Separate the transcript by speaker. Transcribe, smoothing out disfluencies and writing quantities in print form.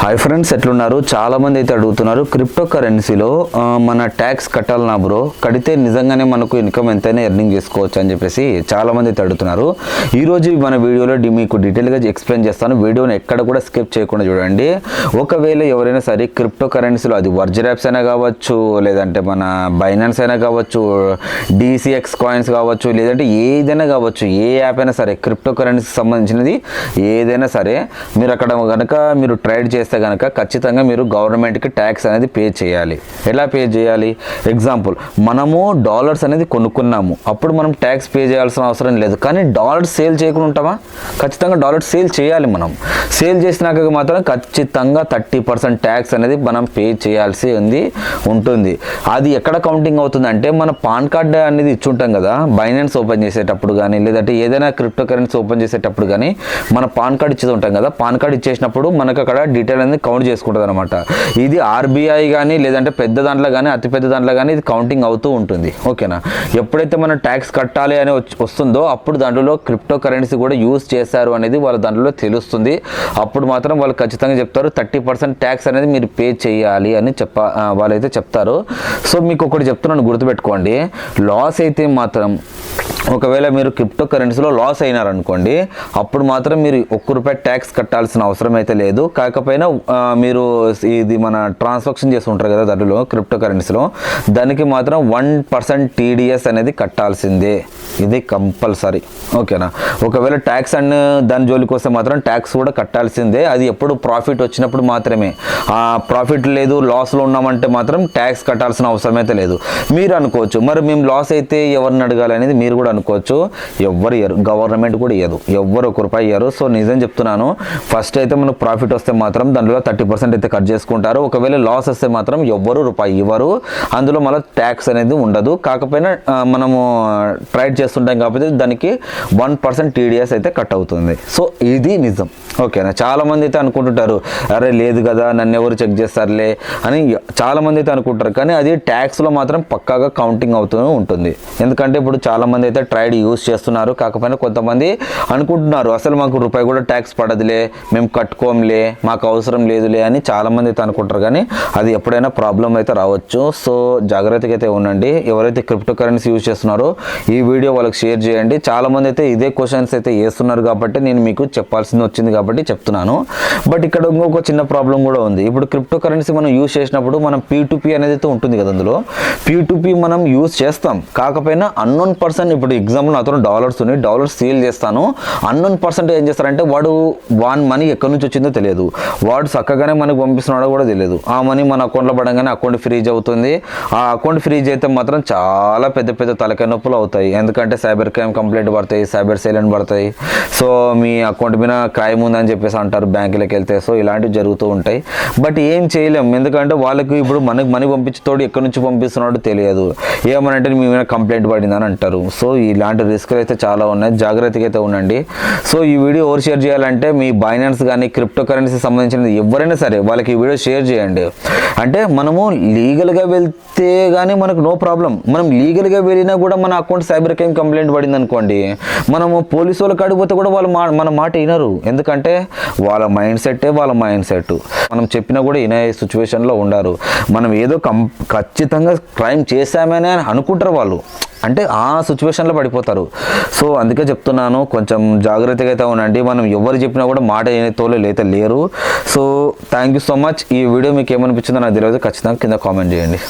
Speaker 1: Hi friends, ఎట్లున్నారు? చాలామంది అయితే అడుగుతున్నారు క్రిప్టో కరెన్సీలో మన ట్యాక్స్ కట్టాలన్నా బ్రో, కడితే నిజంగానే మనకు ఇన్కమ్ ఎంతైనా ఎర్నింగ్ చేసుకోవచ్చు అని చెప్పేసి చాలామంది అయితే అడుగుతున్నారు. ఈరోజు మన వీడియోలో మీకు డీటెయిల్గా ఎక్స్ప్లెయిన్ చేస్తాను. వీడియోని ఎక్కడ కూడా స్కిప్ చేయకుండా చూడండి. ఒకవేళ ఎవరైనా సరే క్రిప్టో కరెన్సీలో, అది వర్జిన్ యాప్స్ అయినా కావచ్చు, లేదంటే మన బైనాన్స్ అయినా కావచ్చు, DCX కాయిన్స్ కావచ్చు, లేదంటే ఏదైనా కావచ్చు, ఏ యాప్ అయినా సరే క్రిప్టో కరెన్సీకి సంబంధించినది ఏదైనా సరే, మీరు అక్కడ కనుక మీరు ట్రేడ్ చేస్తే కనుక ఖచ్చితంగా మీరు గవర్నమెంట్కి ట్యాక్స్ అనేది పే చేయాలి. ఎలా పే చేయాలి? ఎగ్జాంపుల్, మనము డాలర్స్ అనేది కొనుక్కున్నాము, అప్పుడు మనం ట్యాక్స్ పే చేయాల్సిన అవసరం లేదు. కానీ డాలర్స్ సేల్ చేయకుండా ఉంటామా? ఖచ్చితంగా డాలర్స్ సేల్ చేయాలి. మనం సేల్ చేసినాక మాత్రం ఖచ్చితంగా 30% ట్యాక్స్ అనేది మనం పే చేయాల్సి ఉంటుంది. అది ఎక్కడ కౌంటింగ్ అవుతుంది అంటే, మన పాన్ కార్డ్ అనేది ఇచ్చుంటాం కదా, బైనాన్స్ ఓపెన్ చేసేటప్పుడు కానీ, లేదంటే ఏదైనా క్రిప్టో కరెన్సీ ఓపెన్ చేసేటప్పుడు కానీ మన పాన్ కార్డ్ ఇచ్చేది ఉంటాం కదా, పాన్ కార్డ్ ఇచ్చేసినప్పుడు మనకు అక్కడ డీటెయిల్ అనేది కౌంట్ చేసుకుంటుంది అనమాట. ఇది RBI కానీ, లేదంటే పెద్ద దాంట్లో కానీ, అతి పెద్ద దాంట్లో కానీ ఇది కౌంటింగ్ అవుతూ ఉంటుంది. ఓకేనా? ఎప్పుడైతే మనం ట్యాక్స్ కట్టాలి అని వస్తుందో అప్పుడు దాంట్లో క్రిప్టో కరెన్సీ కూడా యూజ్ చేశారు అనేది వాళ్ళ దాంట్లో తెలుస్తుంది. అప్పుడు మాత్రం వాళ్ళు ఖచ్చితంగా చెప్తారు 30% ట్యాక్స్ అనేది మీరు పే చేయాలి అని వాళ్ళైతే చెప్తారు. సో మీకు ఒకటి చెప్తున్నాను, గుర్తుపెట్టుకోండి. లాస్ అయితే మాత్రం, ఒకవేళ మీరు క్రిప్టో కరెన్సీలో లాస్ అయినారనుకోండి, అప్పుడు మాత్రం మీరు ₹1 ట్యాక్స్ కట్టాల్సిన అవసరం అయితే లేదు. కాకపోయినా మీరు ఇది మన ట్రాన్సాక్షన్ చేసి ఉంటారు కదా దాంట్లో క్రిప్టో కరెన్సీలో, దానికి మాత్రం 1% TDS అనేది కట్టాల్సిందే. ఇది కంపల్సరీ. ఓకేనా? ఒకవేళ ట్యాక్స్ అండ్ దాని జోలికి వస్తే మాత్రం ట్యాక్స్ కూడా కట్టాల్సిందే. అది ఎప్పుడు ప్రాఫిట్ వచ్చినప్పుడు మాత్రమే. ప్రాఫిట్ లేదు, లాస్లో ఉన్నామంటే మాత్రం ట్యాక్స్ కట్టాల్సిన అవసరం అయితే లేదు. మీరు అనుకోవచ్చు, మరి మేము లాస్ అయితే ఎవరిని అడగాలి అనేది మీరు కూడా అనుకోవచ్చు. ఎవ్వరు ఇయ్యరు, గవర్నమెంట్ కూడా ఇయ్యదు, ఎవ్వరు ₹1 ఇయ్యరు. సో నిజం చెప్తున్నాను, ఫస్ట్ అయితే మనకు ప్రాఫిట్ వస్తే మాత్రం దాంట్లో 30% అయితే కట్ చేసుకుంటారు. ఒకవేళ లాస్ వస్తే మాత్రం ఎవ్వరు ₹1 ఇవ్వరు. అందులో మళ్ళీ ట్యాక్స్ అనేది ఉండదు. కాకపోయినా మనము ట్రేడ్ చేస్తుంటాం కాబట్టి దానికి 1% TDS అయితే కట్ అవుతుంది. సో ఇది నిజం. ఓకేనా? చాలామంది అయితే అనుకుంటుంటారు, అరే లేదు కదా, నన్ను ఎవరు చెక్ చేస్తారులే అని చాలామంది అయితే అనుకుంటారు. కానీ అది ట్యాక్స్లో మాత్రం పక్కాగా కౌంటింగ్ అవుతూ ఉంటుంది. ఎందుకంటే ఇప్పుడు చాలామంది అయితే ట్రేడ్ యూజ్ చేస్తున్నారు. కాకపోయినా కొంతమంది అనుకుంటున్నారు, అసలు మాకు ₹1 కూడా ట్యాక్స్ పడదులే, మేము కట్టుకోంలే, మాకు అవసరం లేదులే అని చాలామంది అయితే అనుకుంటారు. కానీ అది ఎప్పుడైనా ప్రాబ్లం అయితే రావచ్చు. సో జాగ్రత్తగా అయితే ఉండండి. ఎవరైతే క్రిప్టో కరెన్సీ యూజ్ చేస్తున్నారో ఈ వీడియో వాళ్ళకి షేర్ చేయండి. చాలామంది అయితే ఇదే క్వశ్చన్స్ అయితే వేస్తున్నారు కాబట్టి నేను మీకు చెప్పాల్సింది వచ్చింది కాబట్టి చెప్తున్నాను. బట్ ఇక్కడ ఇంకొక చిన్న ప్రాబ్లం కూడా ఉంది. ఇప్పుడు క్రిప్టో కరెన్సీ మనం యూజ్ చేసినప్పుడు మనం P2P అనేది అయితే ఉంటుంది కదా, అందులో P2P మనం యూజ్ చేస్తాం. కాకపోయినా అన్నోన్ పర్సన్, ఇప్పుడు ఎగ్జాంపుల్ నాతో డాలర్స్ సేల్ చేస్తాను, అన్నోన్ పర్సన్ ఏం చేస్తారంటే వాడు మనీ ఎక్కడి నుంచి వచ్చిందో తెలియదు, వాడు చక్కగానే మనకు పంపిస్తున్నాడో కూడా తెలియదు. ఆ మనీ మన అకౌంట్లో పడంగానే అకౌంట్ ఫ్రీజ్ అవుతుంది. ఆ అకౌంట్ ఫ్రీజ్ అయితే మాత్రం చాలా పెద్ద పెద్ద తలకాయ నొప్పులు అవుతాయి. ఎందుకంటే సైబర్ క్రైమ్ కంప్లైంట్ పడతాయి, సైబర్ సైలెంట్ పడతాయి. సో మీ అకౌంట్ మీద క్రైమ్ ఉందని చెప్పేసి అంటారు బ్యాంకులకు వెళ్తే. సో ఇలాంటివి జరుగుతూ ఉంటాయి. బట్ ఏం చేయలేం, ఎందుకంటే వాళ్ళకి ఇప్పుడు మనకు మనీ పంపించేతోడు ఎక్కడి నుంచి పంపిస్తున్నాడో తెలియదు. ఏమనంటే మీ మీద కంప్లైంట్ పడిందని అంటారు. సో ఇలాంటి రిస్క్లు అయితే చాలా ఉన్నాయి. జాగ్రత్తగా అయితే ఉండండి. సో ఈ వీడియో ఎవరు షేర్ చేయాలంటే, మీ బైనాన్స్ కానీ క్రిప్టో కరెన్సీ సంబంధించిన ఎవరైనా సరే వాళ్ళకి ఈ వీడియో షేర్ చేయండి. అంటే మనము లీగల్గా వెళ్తే కానీ మనకు నో ప్రాబ్లం. మనం లీగల్గా వెళ్ళినా కూడా మన అకౌంట్ సైబర్ క్రైమ్ కంప్లైంట్ పడింది అనుకోండి, మనము పోలీసు వాళ్ళకి అడిగిపోతే కూడా వాళ్ళు మన మాట వినరు. ఎందుకంటే వాళ్ళ మైండ్ సెట్. మనం చెప్పినా కూడా వినే సిచ్యువేషన్లో ఉండరు. మనం ఏదో ఖచ్చితంగా క్రైమ్ చేశామని అనుకుంటారు వాళ్ళు, అంటే ఆ సిచ్యువేషన్లో పడిపోతారు. సో అందుకే చెప్తున్నాను, కొంచెం జాగ్రత్తగా అయితే ఉండండి. మనం ఎవరు చెప్పినా కూడా మాట తోలే అయితే లేరు. So thank you so much. ఈ వీడియో మీకు ఏమనిపించిందో నాకు తెలియదు, ఖచ్చితంగా కింద కామెంట్ చేయండి.